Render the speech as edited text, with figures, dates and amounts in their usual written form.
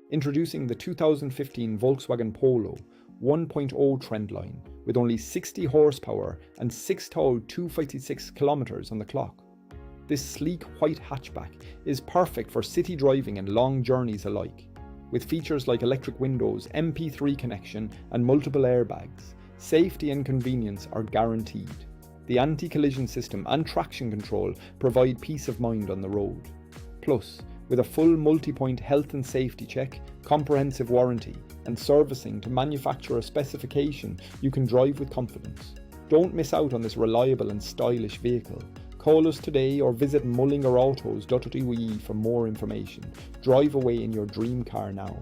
Introducing the 2015 Volkswagen Polo 1.0 Trendline with only 60 horsepower and 6,256 kilometres on the clock. This sleek white hatchback is perfect for city driving and long journeys alike. With features like electric windows, MP3 connection and multiple airbags, safety and convenience are guaranteed. The anti-collision system and traction control provide peace of mind on the road. Plus, with a full multi-point health and safety check, comprehensive warranty, and servicing to manufacturer specification, you can drive with confidence. Don't miss out on this reliable and stylish vehicle. Call us today or visit mullingarautos.ie for more information. Drive away in your dream car now.